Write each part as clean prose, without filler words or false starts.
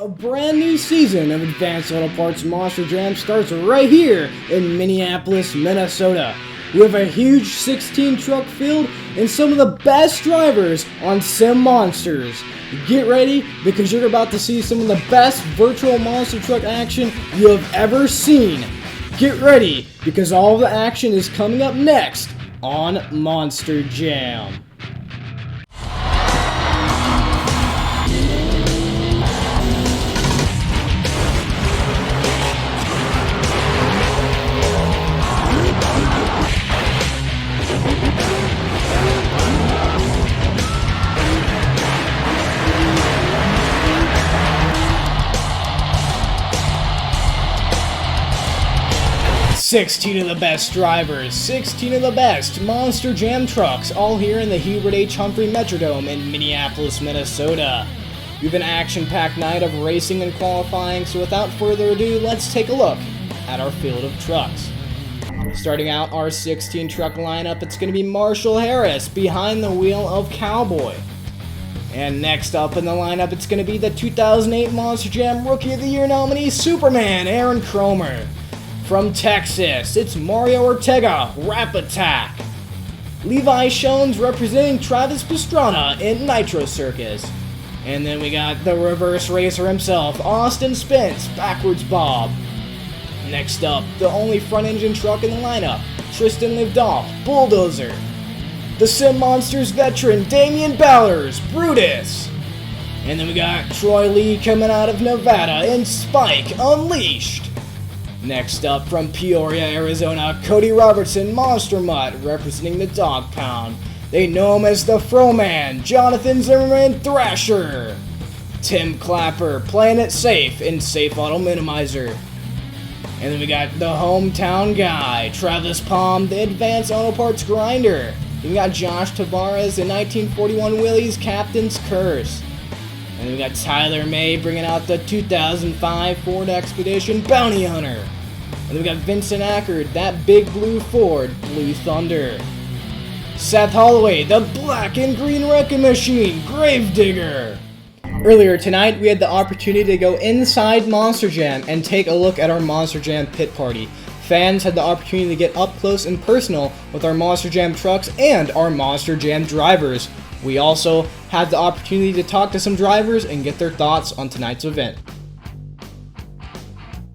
A brand new season of Advanced Auto Parts Monster Jam starts right here in Minneapolis, Minnesota. We have a huge 16 truck field and some of the best drivers on Sim Monsters. Get ready because you're about to see some of the best virtual monster truck action you have ever seen. Get ready because all the action is coming up next on Monster Jam. Sixteen of the best drivers, 16 of the best Monster Jam trucks, all here in the Hubert H. Humphrey Metrodome in Minneapolis, Minnesota. We have an action-packed night of racing and qualifying, so without further ado, let's take a look at our field of trucks. Starting out our 16 truck lineup, it's going to be Marshall Harris behind the wheel of Cowboy. And next up in the lineup, it's going to be the 2008 Monster Jam Rookie of the Year nominee, Superman, Aaron CROMER. From Texas, it's Mario Ortega, Rap Attack. Levi Schones representing Travis Pastrana in Nitro Circus. And then we got the reverse racer himself, Austin Spence, Backwards Bob. Next up, the only front engine truck in the lineup, TRISTAN LIVDAHL, BULLDOZER. The Sim Monsters veteran, DAMIAN, BRUTUS. And then we got Troy Lee coming out of Nevada in Spike, Unleashed. Next up from Peoria, Arizona, CODY Robertson, Monster MUTT, representing the Dog Pound. They know him as the Froman, JOHNATHAN, ZIMMERMAN, THRASHER. Tim Clapper, playing it safe in Safe Auto Minimizer. And then we got the hometown guy, Travis Palm, the Advanced Auto Parts Grinder. Then we got Josh Tavarez in 1941 WILLYS, Captain's Curse. And then we got Tyler May bringing out the 2005 Ford Expedition Bounty Hunter. And then we got Vincent AKARD, that big blue Ford, Blue Thunder. SETH Holloway, the black and green wrecking machine, Gravedigger. Earlier tonight, we had the opportunity to go inside Monster Jam and take a look at our Monster Jam pit party. Fans had the opportunity to get up close and personal with our Monster Jam trucks and our Monster Jam drivers. We also had the opportunity to talk to some drivers and get their thoughts on tonight's event.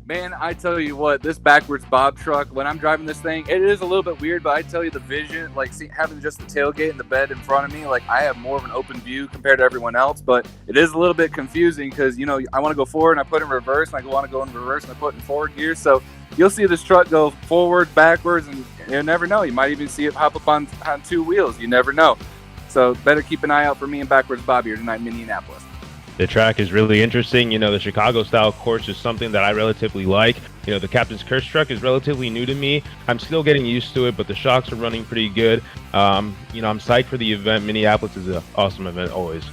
Man, I tell you what, this Backwards Bob truck, when I'm driving this thing, it is a little bit weird, but I tell you the vision, like having just the tailgate and the bed in front of me, like I have more of an open view compared to everyone else, but it is a little bit confusing because, you know, I want to go forward and I put it in reverse, and I want to go in reverse and I put it in forward gear, so you'll see this truck go forward, backwards, and you never know. You might even see it hop up on two wheels. You never know. So better keep an eye out for me and Backwards Bob here tonight in Minneapolis. The track is really interesting. You know, the Chicago style course is something that I relatively like. You know, the Captain's Curse truck is relatively new to me. I'm still getting used to it, but the shocks are running pretty good. You know, I'm psyched for the event. Minneapolis is an awesome event always.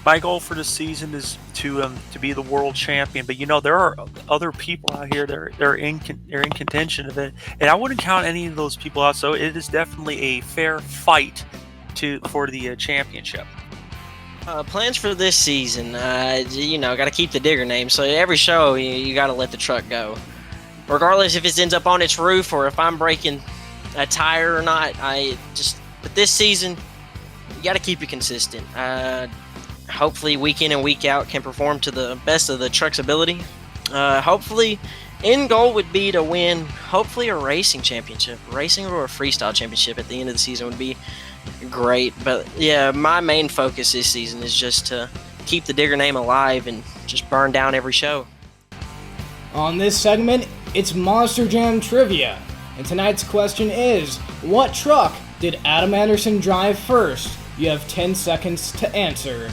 My goal for this season is to be the world champion, but you know there are other people out here that are in contention of it, and I wouldn't count any of those people out. So it is definitely a fair fight for the championship. Plans for this season, you know, got to keep the digger name. So every show, you got to let the truck go, regardless if it ends up on its roof or if I'm breaking a tire or not. But this season, you got to keep it consistent. Hopefully, week in and week out, can perform to the best of the truck's ability. Hopefully, end goal would be to win, hopefully, a racing championship, racing or a freestyle championship at the end of the season would be great. But yeah, my main focus this season is just to keep the digger name alive and just burn down every show. On this segment, it's Monster Jam Trivia. And tonight's question is, what truck did Adam Anderson drive first? You have 10 seconds to answer.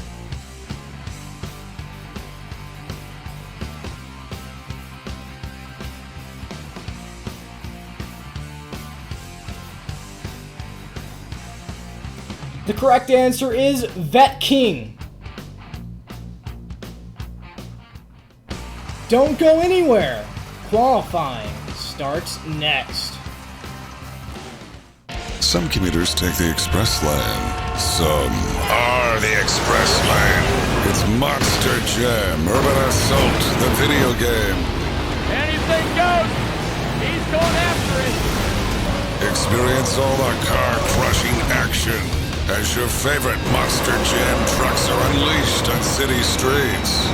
The correct answer is Vet King. Don't go anywhere. Qualifying starts next. Some commuters take the express lane. Some are the express lane. It's Monster Jam Urban Assault, the video game. Anything goes. He's going after it. Experience all the car-crushing action as your favorite Monster Jam trucks are unleashed on city streets.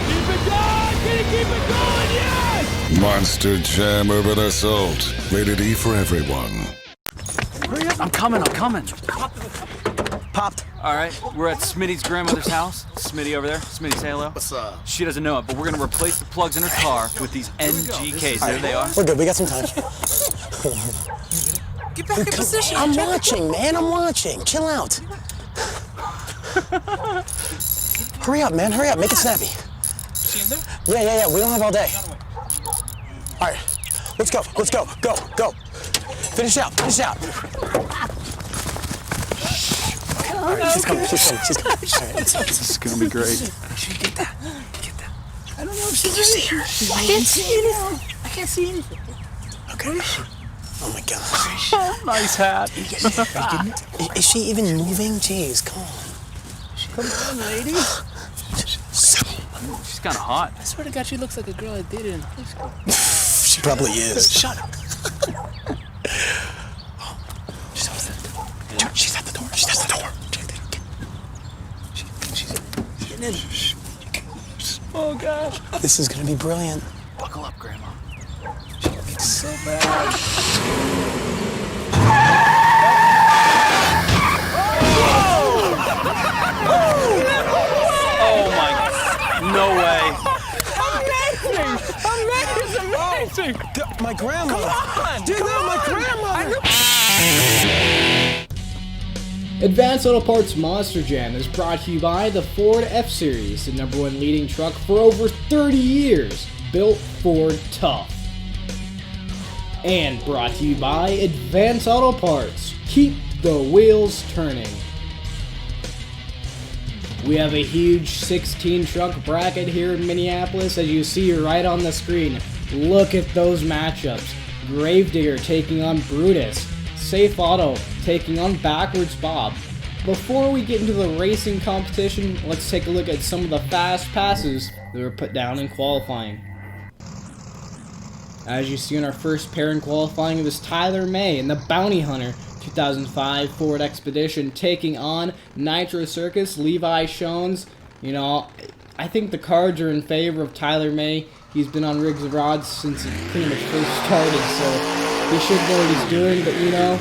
Keep it going. Can you keep it going? Yes. Monster Jam Urban Assault. Rated E for everyone. Hurry up. I'm coming. Popped. All right, we're at Smitty's grandmother's house. Smitty over there. Smitty, say hello. What's up? She doesn't know it, but we're gonna replace the plugs in her car with these NGKs. There they are. We're good. We got some time. Get back in position. I'm watching, man. I'm watching. Chill out. Hurry up, man. Hurry up. Make it snappy. Yeah. We don't have all day. All right. Let's go. Go. Finish out. All right, she's coming. All right, This is gonna be great. get that. I don't know if she's here. I can't see anything. Okay. Oh my gosh. Nice hat. Are you getting it? Is she even moving? Jeez, come on. Come on, lady. She's kind of hot. I swear to God, she looks like a girl I dated in high school. She probably is. Shut up. She's almost at the door. Dude, she's at the door. She's getting in. Oh, God. This is gonna be brilliant. Buckle up, Grandma. It's so bad. Oh my! No way. Amazing. My grandma. Come on. Dude, no, my grandmother. Advanced Auto Parts Monster Jam is brought to you by the Ford F-Series, the #1 leading truck for over 30 years, built Ford tough. And brought to you by Advanced Auto Parts. Keep the wheels turning. We have a huge 16 truck bracket here in Minneapolis, as you see right on the screen. Look at those matchups. Gravedigger taking on Brutus. Safe Auto taking on Backwards Bob. Before we get into the racing competition, let's take a look at some of the fast passes that were put down in qualifying. As you see in our first pair in qualifying, it was Tyler May in the Bounty Hunter 2005 Ford Expedition taking on Nitro Circus, Levi Schones. You know, I think the cards are in favor of Tyler May. He's been on rigs and rods since he pretty much first started, so he should know what he's doing, but you know,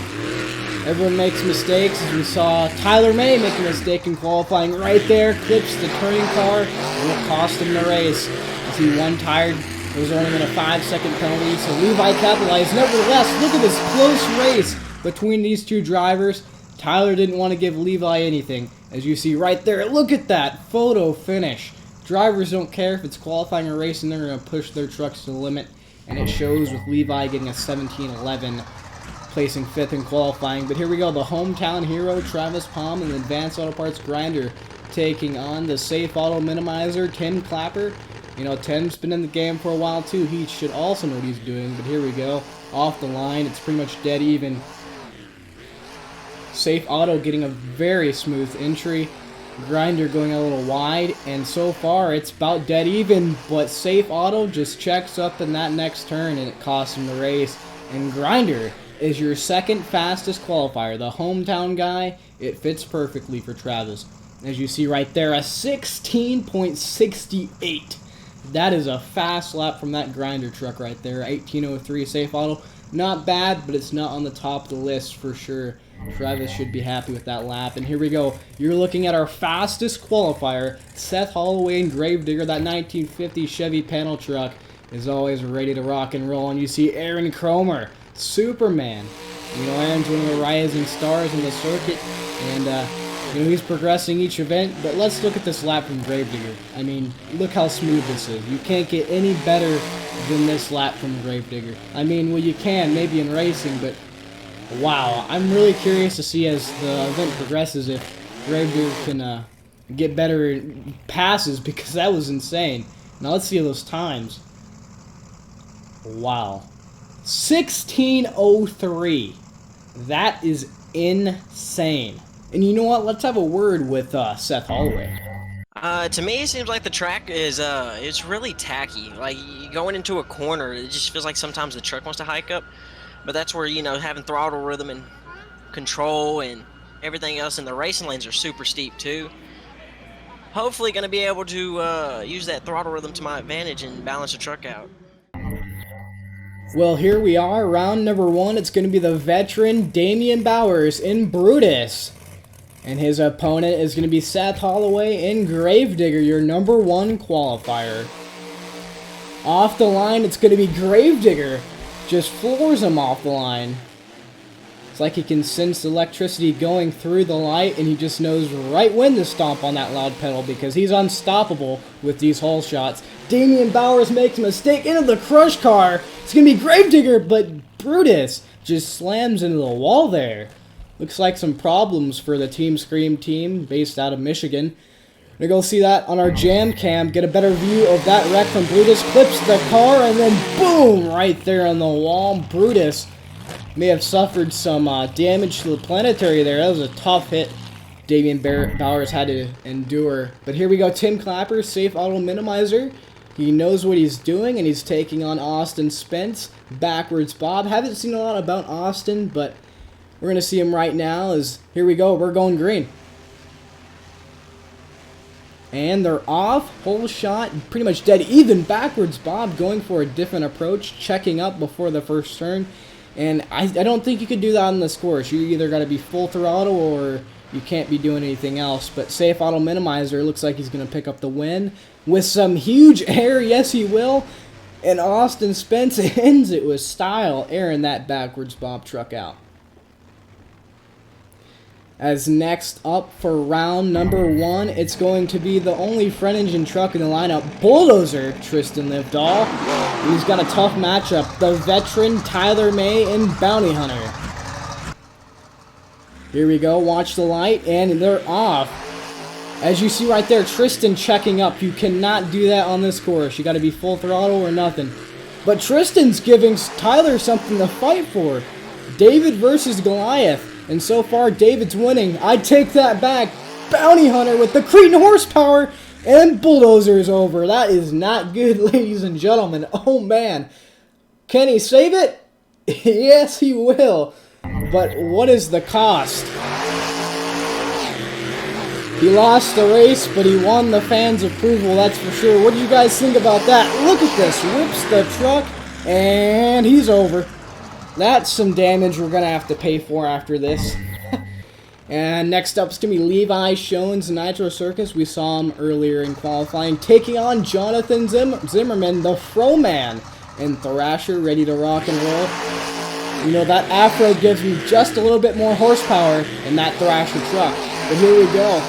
everyone makes mistakes, as we saw Tyler May make a mistake in qualifying right there, clips the turning car, and it cost him the race. As he one-tired, was only in a 5-second penalty, so Levi capitalized. Nevertheless, look at this close race between these two drivers. Tyler didn't want to give Levi anything, as you see right there. Look at that photo finish. Drivers don't care if it's qualifying or racing, they're going to push their trucks to the limit, and it shows with Levi getting a 17-11, placing 5th in qualifying. But here we go, the hometown hero, Travis Palm, and the Advanced Auto Parts Grinder taking on the Safe Auto Minimizer, Tim Clapper. You know, Tim's been in the game for a while too, he should also know what he's doing, but here we go, off the line, it's pretty much dead even. Safe Auto getting a very smooth entry, Grinder going a little wide, and so far it's about dead even, but Safe Auto just checks up in that next turn and it costs him the race. And Grinder is your second fastest qualifier, the hometown guy. It fits perfectly for Travis. As you see right there, a 16.68. That is a fast lap from that Grinder truck right there. 18.03 Safe Auto. Not bad, but it's not on the top of the list for sure. Travis should be happy with that lap. And here we go. You're looking at our fastest qualifier, Seth Holloway and Gravedigger. That 1950 Chevy panel truck is always ready to rock and roll. And you see Aaron CROMER, Superman. You know, Aaron's one of the rising stars in the circuit. And, you know, he's progressing each event. But let's look at this lap from Gravedigger. I mean, look how smooth this is. You can't get any better than this lap from Gravedigger. I mean, well, you can, maybe in racing, but wow, I'm really curious to see as the event progresses if Gravedigger can get better passes, because that was insane. Now let's see those times. Wow. 16.03. That is insane. And you know what? Let's have a word with Seth Holloway. To me, it seems like the track is it's really tacky. Like going into a corner, it just feels like sometimes the truck wants to hike up, but that's where, you know, having throttle rhythm and control and everything else in the racing lanes are super steep too. Hopefully, going to be able to use that throttle rhythm to my advantage and balance the truck out. Well, here we are, round number 1. It's going to be the veteran Damian Bowers in Brutus. And his opponent is going to be Seth Holloway in Gravedigger, your number 1 qualifier. Off the line, it's going to be Gravedigger. Just floors him off the line. It's like he can sense electricity going through the light, and he just knows right when to stomp on that loud pedal because he's unstoppable with these hole shots. Damian Bowers makes a mistake into the crush car. It's going to be Gravedigger, but Brutus just slams into the wall there. Looks like some problems for the Team Scream team based out of Michigan. We're going to go see that on our jam cam, get a better view of that wreck from Brutus. Clips the car, and then boom, right there on the wall. Brutus may have suffered some damage to the planetary there. That was a tough hit Damian Bowers had to endure. But here we go, Tim Clapper, safe auto minimizer. He knows what he's doing, and he's taking on Austin Spence. Backwards Bob. Haven't seen a lot about Austin, but we're going to see him right now. Here we go, we're going green. And they're off. Whole shot, pretty much dead even. Backwards Bob going for a different approach, checking up before the first turn. And I don't think you could do that on this course. You either got to be full throttle or you can't be doing anything else. But safe auto minimizer looks like he's going to pick up the win with some huge air. Yes, he will. And Austin Spence ends it with style, airing that backwards Bob truck out. As next up for round number 1, it's going to be the only front engine truck in the lineup, Bulldozer, Tristan LIVDAHL. He's got a tough matchup, the veteran Tyler May and Bounty Hunter. Here we go, watch the light, and they're off. As you see right there, Tristan checking up. You cannot do that on this course. You got to be full throttle or nothing. But Tristan's giving Tyler something to fight for. David versus Goliath. And so far, David's winning. I take that back. Bounty Hunter with the Cretan horsepower, and Bulldozer's over. That is not good, ladies and gentlemen. Oh, man. Can he save it? Yes, he will. But what is the cost? He lost the race, but he won the fans' approval, that's for sure. What do you guys think about that? Look at this. Whips the truck, and he's over. That's some damage we're going to have to pay for after this. And next up is going to be Levi Schoen's Nitro Circus. We saw him earlier in qualifying, taking on Jonathan Zimmerman, the Fro-Man, and Thrasher, ready to rock and roll. You know, that Afro gives him just a little bit more horsepower in that Thrasher truck. But here we go.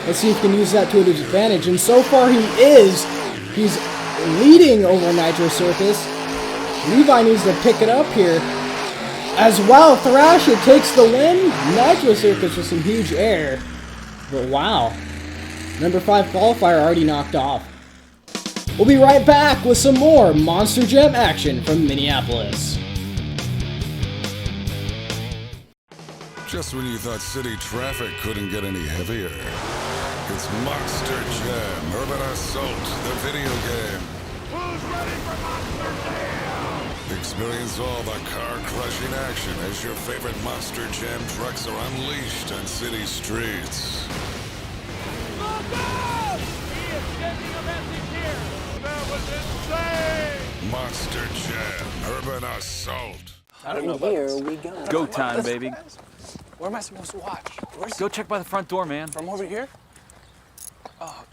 Let's see if he can use that to his advantage. And so far he is. He's leading over Nitro Circus. Levi needs to pick it up here. As well, Thrasher takes the win. Nitro Circus with some huge air. But wow. Number 5 qualifier already knocked off. We'll be right back with some more Monster Jam action from Minneapolis. Just when you thought city traffic couldn't get any heavier, it's Monster Jam Urban Assault, the video game. Who's ready for Monster Jam? Experience all the car-crushing action as your favorite Monster Jam trucks are unleashed on city streets. Look out! He is sending a message here. That was insane! Monster Jam Urban Assault. I don't know about Here this. we go. Go time, baby. Where am I supposed to watch? Where's Go check by the front door, man. From over here? Oh,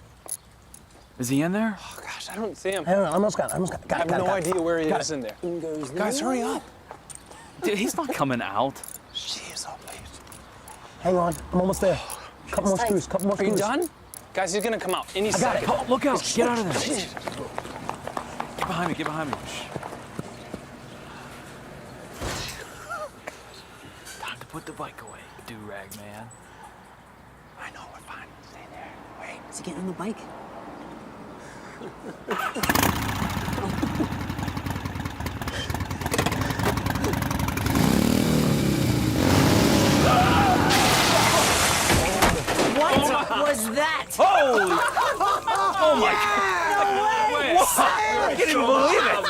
Is he in there? oh gosh, I don't see him. I don't know, almost got it. I have no idea where he is in there. Guys, hurry up. Dude, he's not coming out. Jeez, oh please. Hang on, I'm almost there. Couple more screws, couple more Are you screws. done? Guys, he's gonna come out any I got it. second. Oh, look out. Get out of there. Get behind me. Get behind me. Shh. Time to put the bike away, do-rag man. I know, we're fine. Stay there. Wait. Is he getting on the bike? What was that? Oh! Oh my God! I can't even believe it!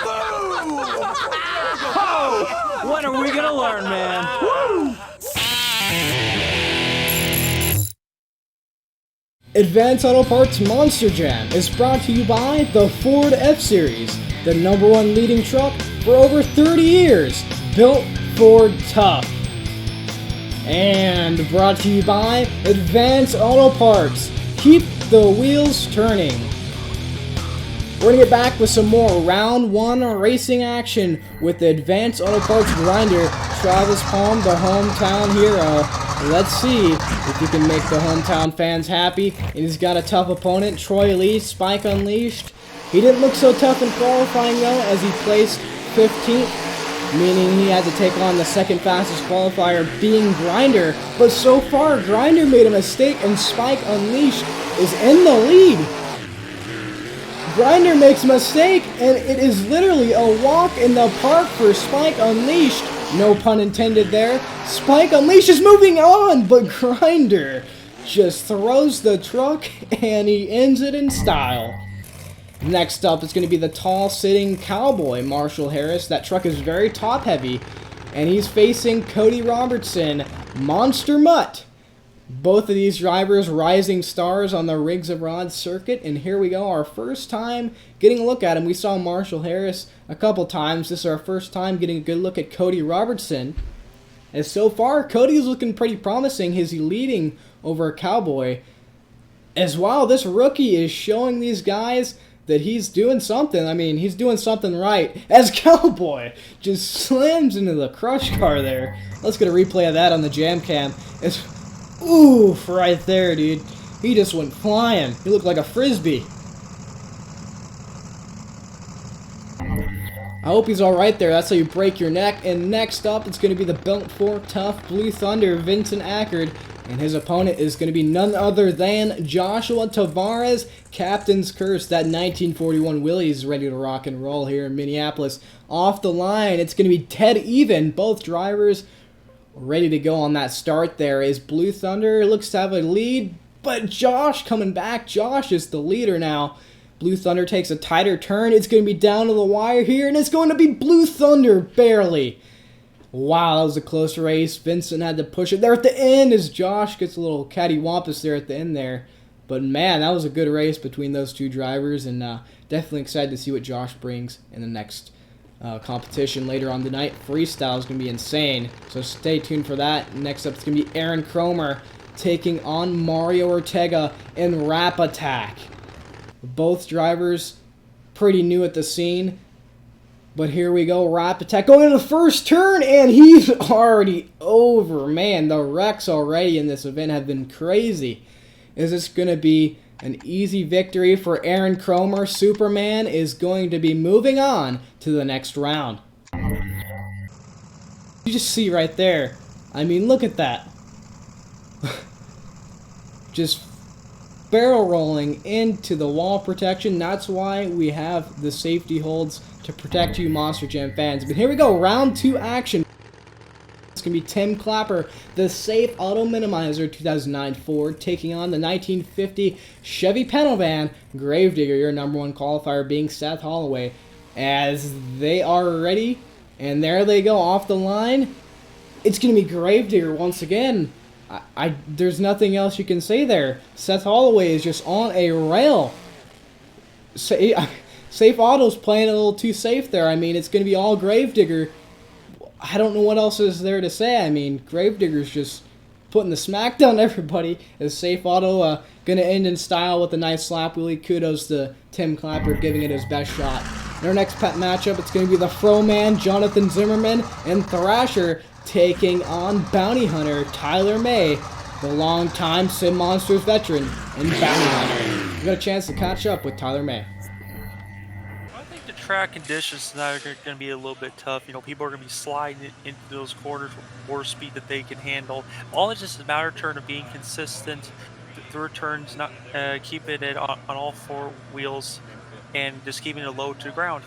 Oh! When are we gonna learn, man? Woo! Advanced Auto Parts Monster Jam is brought to you by the Ford F-Series, the #1 leading truck for over 30 years, built Ford tough. And brought to you by Advanced Auto Parts. Keep the wheels turning. We're gonna get back with some more round 1 racing action with the Advanced Auto Parts grinder, Travis Palm, the hometown hero. Let's see if he can make the hometown fans happy. And he's got a tough opponent, Troy Lee, Spike Unleashed. He didn't look so tough in qualifying though, as he placed 15th, meaning he had to take on the second fastest qualifier, being Grinder. But so far, Grinder made a mistake and Spike Unleashed is in the lead. Grinder makes a mistake and it is literally a walk in the park for Spike Unleashed. No pun intended there. Spike Unleashed is moving on, but Grinder just throws the truck and he ends it in style. Next up is going to be the tall sitting cowboy, Marshall Harris. That truck is very top heavy, and he's facing Cody Robertson, Monster Mutt. Both of these drivers rising stars on the Rigs of Rod circuit, and here we go, our first time getting a look at him. We saw Marshall Harris a couple times. This is our first time getting a good look at Cody Robertson. And so far, Cody's looking pretty promising. He's leading over Cowboy. As well, this rookie is showing these guys that he's doing something. I mean, he's doing something right. As Cowboy just slams into the crush car there. Let's get a replay of that on the Jam Cam. It's oof, right there, dude. He just went flying. He looked like a frisbee. I hope he's alright there. That's how you break your neck. And next up, it's going to be the Belt 4 Tough Blue Thunder, Vincent AKARD. And his opponent is going to be none other than Joshua TAVAREZ, Captain's Curse. That 1941 Willys ready to rock and roll here in Minneapolis. Off the line, it's going to be dead even. Both drivers ready to go on that start there. Is Blue Thunder looks to have a lead, but Josh coming back. Josh is the leader now. Blue Thunder takes a tighter turn. It's going to be down to the wire here, and it's going to be Blue Thunder barely. Wow, that was a close race. Vincent had to push it there at the end as Josh gets a little cattywampus there at the end there. But man, that was a good race between those two drivers, and definitely excited to see what Josh brings in the next competition later on tonight. Freestyle is going to be insane, so stay tuned for that. Next up, it's going to be Aaron CROMER taking on Mario Ortega in Rap Attack. Both drivers pretty new at the scene, but here we go. Rap Attack going into the first turn, and he's already over. Man, the wrecks already in this event have been crazy. Is this going to be an easy victory for Aaron CROMER? Superman is going to be moving on to the next round. You just see right there. I mean, look at that. Just barrel rolling into the wall protection. That's why we have the safety holds to protect you Monster Jam fans. But here we go, round 2 action. It's going to be Tim Clapper, the Safe Auto Minimizer 2009 Ford, taking on the 1950 Chevy panel van, Gravedigger, your #1 qualifier, being Seth Holloway. As they are ready, and there they go off the line. It's going to be Gravedigger once again. There's nothing else you can say there. Seth Holloway is just on a rail. Safe Auto's playing a little too safe there. I mean, it's going to be all Gravedigger. I don't know what else is there to say. I mean, Gravedigger's just putting the smack down everybody. Is Safe Auto going to end in style with a nice slap wheelie? Kudos to Tim Clapper giving it his best shot. In our next pet matchup, it's going to be the Fro-Man, Jonathan Zimmerman, and Thrasher taking on Bounty Hunter, Tyler May, the longtime Sim Monsters veteran and Bounty Hunter. We got a chance to catch up with Tyler May. I think the track conditions tonight are going to be a little bit tough. You know, people are going to be sliding into those corners with more speed that they can handle. All it's just a matter of being consistent. The returns, not keeping it on all 4 wheels, and just keeping it low to the ground.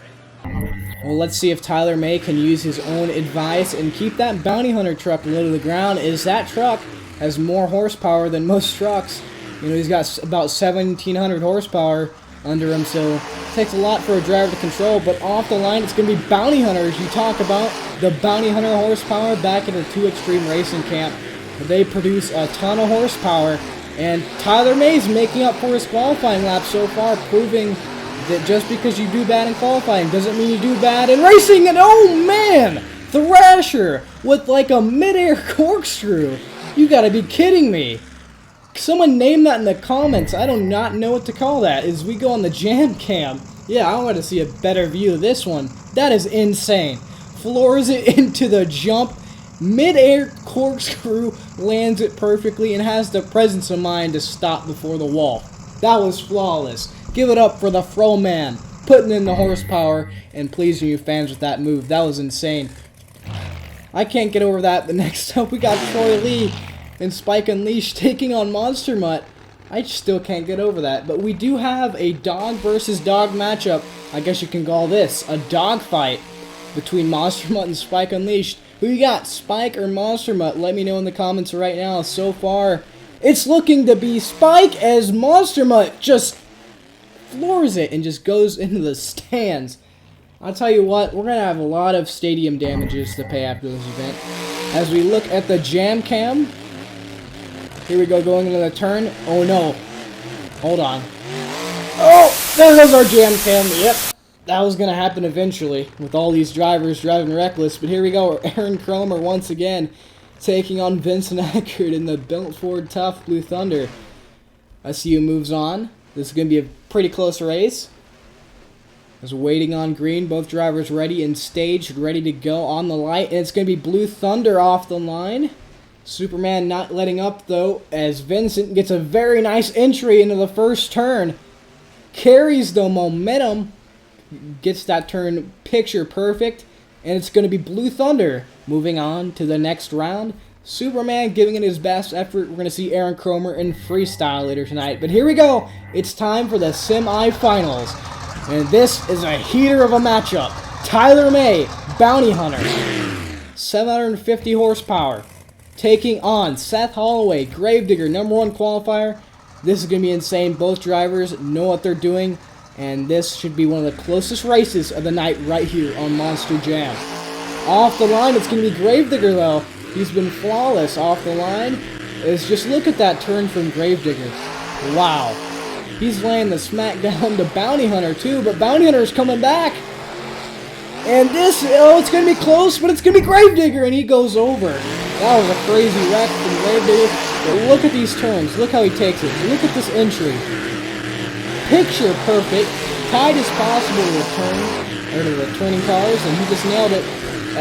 Well, let's see if Tyler May can use his own advice and keep that Bounty Hunter truck low to the ground, as that truck has more horsepower than most trucks. You know, he's got about 1,700 horsepower, under him, so it takes a lot for a driver to control. But off the line, it's going to be Bounty Hunters. You talk about the Bounty Hunter horsepower back in the 2 Extreme Racing camp. They produce a ton of horsepower, and Tyler May's making up for his qualifying lap so far, proving that just because you do bad in qualifying doesn't mean you do bad in racing. And oh man, Thrasher with like a mid-air corkscrew. You gotta be kidding me. Someone name that in the comments. I do not know what to call that. As we go on the jam cam. Yeah, I want to see a better view of this one. That is insane. Floors it into the jump. Mid-air corkscrew, lands it perfectly, and has the presence of mind to stop before the wall. That was flawless. Give it up for the Fro Man, putting in the horsepower and pleasing you fans with that move. That was insane. I can't get over that. The next up, we got Troy Lee and Spike Unleashed taking on Monster Mutt. I still can't get over that. But we do have a dog versus dog matchup. I guess you can call this a dog fight between Monster Mutt and Spike Unleashed. Who you got, Spike or Monster Mutt? Let me know in the comments right now. So far, it's looking to be Spike, as Monster Mutt just floors it and just goes into the stands. I'll tell you what, we're going to have a lot of stadium damages to pay after this event. As we look at the jam cam, here we go, going into the turn. Oh no, hold on. Oh, there goes our jam cam. Yep, that was going to happen eventually with all these drivers driving reckless. But here we go, Aaron CROMER once again taking on Vincent AKARD in the Built Ford Tough Blue Thunder. SU moves on. This is going to be a pretty close race. As waiting on green, both drivers ready and staged, ready to go on the light. And it's going to be Blue Thunder off the line. Superman not letting up, though, as Vincent gets a very nice entry into the first turn. Carries the momentum. Gets that turn picture perfect. And it's going to be Blue Thunder moving on to the next round. Superman giving it his best effort. We're going to see Aaron CROMER in freestyle later tonight. But here we go. It's time for the semi-finals. And this is a heater of a matchup. Tyler May, Bounty Hunter, 750 horsepower, taking on Seth Holloway, Gravedigger, #1 qualifier. This is going to be insane. Both drivers know what they're doing, and this should be one of the closest races of the night right here on Monster Jam. Off the line, it's going to be Gravedigger, though. He's been flawless off the line. Just look at that turn from Gravedigger. Wow. He's laying the smack down to Bounty Hunter, too, but Bounty Hunter's coming back. And this, oh, it's going to be close, but it's going to be Gravedigger, and he goes over. That was a crazy wreck from Gravedigger. But look at these turns. Look how he takes it. Look at this entry. Picture perfect. Tight as possible to the turn, or to the turning cars, and he just nailed it.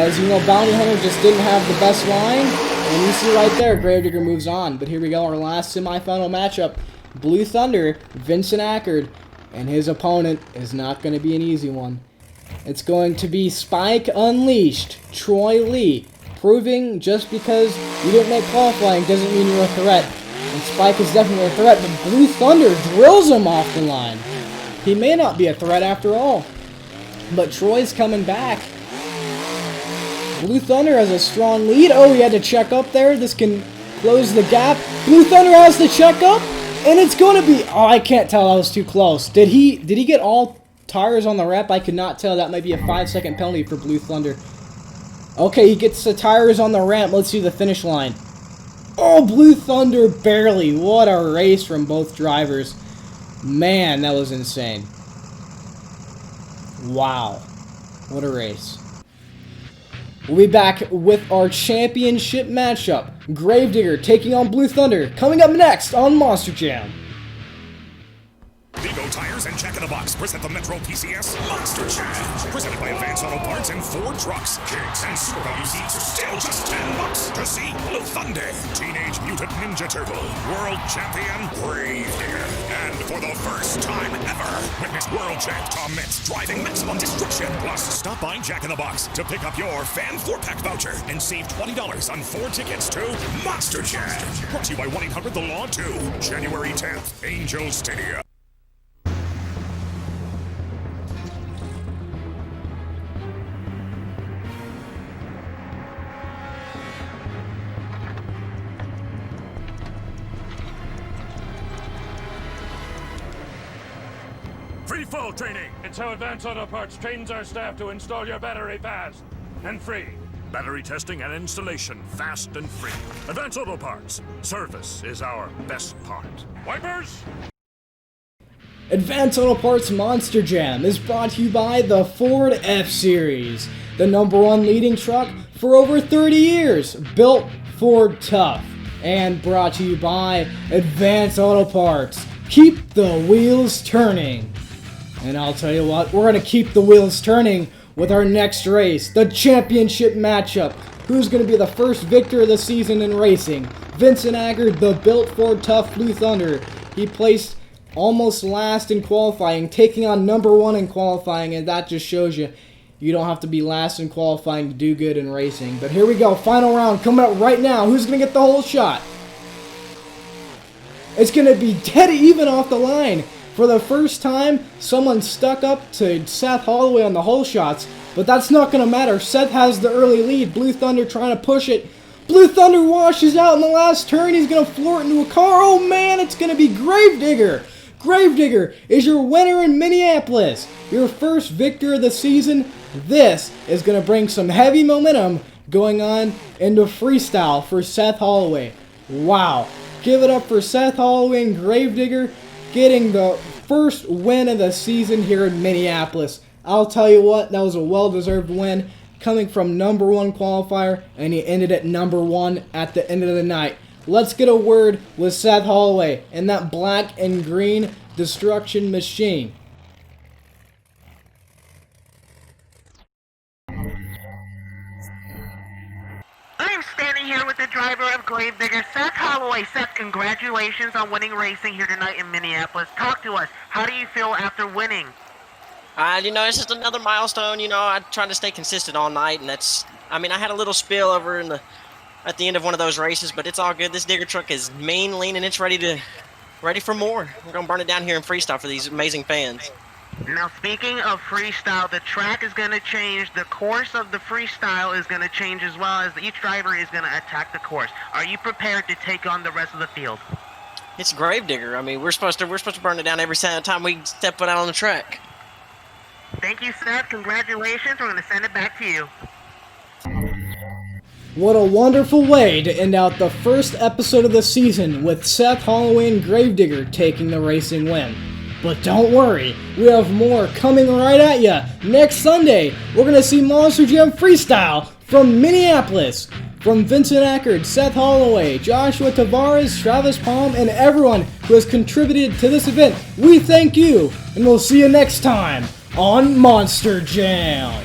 As you know, Bounty Hunter just didn't have the best line, and you see right there, Gravedigger moves on. But here we go, our last semifinal matchup. Blue Thunder, Vincent AKARD, and his opponent is not going to be an easy one. It's going to be Spike Unleashed, Troy Lee, proving just because you didn't make qualifying doesn't mean you're a threat. And Spike is definitely a threat, but Blue Thunder drills him off the line. He may not be a threat after all, but Troy's coming back. Blue Thunder has a strong lead. Oh, he had to check up there. This can close the gap. Blue Thunder has to check up. And it's going to be... Oh, I can't tell. That was too close. Did he get all tires on the wrap? I could not tell. That might be a 5-second penalty for Blue Thunder. Okay, he gets the tires on the ramp. Let's see the finish line. Oh, Blue Thunder barely. What a race from both drivers. Man, that was insane. Wow. What a race. We'll be back with our championship matchup. Gravedigger taking on Blue Thunder. Coming up next on Monster Jam. Vigo Tires and Jack in the Box present the Metro PCS Monster Jam. Presented by Advanced Auto Parts and Ford Trucks. Kicks and Super Value seats are still just $10 to see Blue Thunder, Teenage Mutant Ninja Turtle, World Champion Gravedigger. And for the first time ever, witness World Champ Tom Metz driving maximum destruction. Plus, stop by Jack in the Box to pick up your Fan 4-pack voucher and save $20 on 4 tickets to Monster Jam. Brought to you by 1-800-THE-LAW 2, January 10th, Angel Stadium. free fall training. It's how Advanced Auto Parts trains our staff to install your battery fast and free. Battery testing and installation, fast and free. Advanced Auto Parts. Service is our best part. Wipers? Advanced Auto Parts Monster Jam is brought to you by the Ford F-Series, the #1 leading truck for over 30 years, built Ford tough, and brought to you by Advanced Auto Parts. Keep the wheels turning. And I'll tell you what, we're going to keep the wheels turning with our next race, the championship matchup. Who's going to be the first victor of the season in racing? Vincent AKARD, the built Ford tough Blue Thunder. He placed almost last in qualifying, taking on #1 in qualifying, and that just shows you don't have to be last in qualifying to do good in racing. But here we go, final round coming up right now. Who's going to get the whole shot? It's going to be dead even off the line. For the first time, someone stuck up to Seth Holloway on the whole shots, but that's not going to matter. Seth has the early lead. Blue Thunder trying to push it. Blue Thunder washes out in the last turn. He's going to floor it into a car. Oh man, it's going to be Gravedigger. Gravedigger is your winner in Minneapolis. Your first victor of the season. This is going to bring some heavy momentum going on into freestyle for Seth Holloway. Wow. Give it up for Seth Holloway and Gravedigger getting the first win of the season here in Minneapolis. I'll tell you what, that was a well-deserved win coming from #1 qualifier, and he ended at #1 at the end of the night. Let's get a word with Seth Holloway and that black and green destruction machine. I'm standing here with the driver of Gravedigger, Seth Holloway. Seth, congratulations on winning racing here tonight in Minneapolis. Talk to us. How do you feel after winning? It's just another milestone. I tried to stay consistent all night, and I had a little spill over at the end of one of those races, but it's all good. This digger truck is mean, lean, and it's ready for more. We're gonna burn it down here in freestyle for these amazing fans. Now, speaking of freestyle, the track is going to change. The course of the freestyle is going to change as well, as each driver is going to attack the course. Are you prepared to take on the rest of the field? It's Gravedigger. We're supposed to burn it down every time we step foot out on the track. Thank you, Seth. Congratulations. We're going to send it back to you. What a wonderful way to end out the first episode of the season with Seth Holloway and Gravedigger taking the racing win. But don't worry, we have more coming right at ya. Next Sunday, we're going to see Monster Jam Freestyle from Minneapolis. From Vincent AKARD, Seth Holloway, Joshua TAVAREZ, Travis Palm, and everyone who has contributed to this event, we thank you, and we'll see you next time on Monster Jam.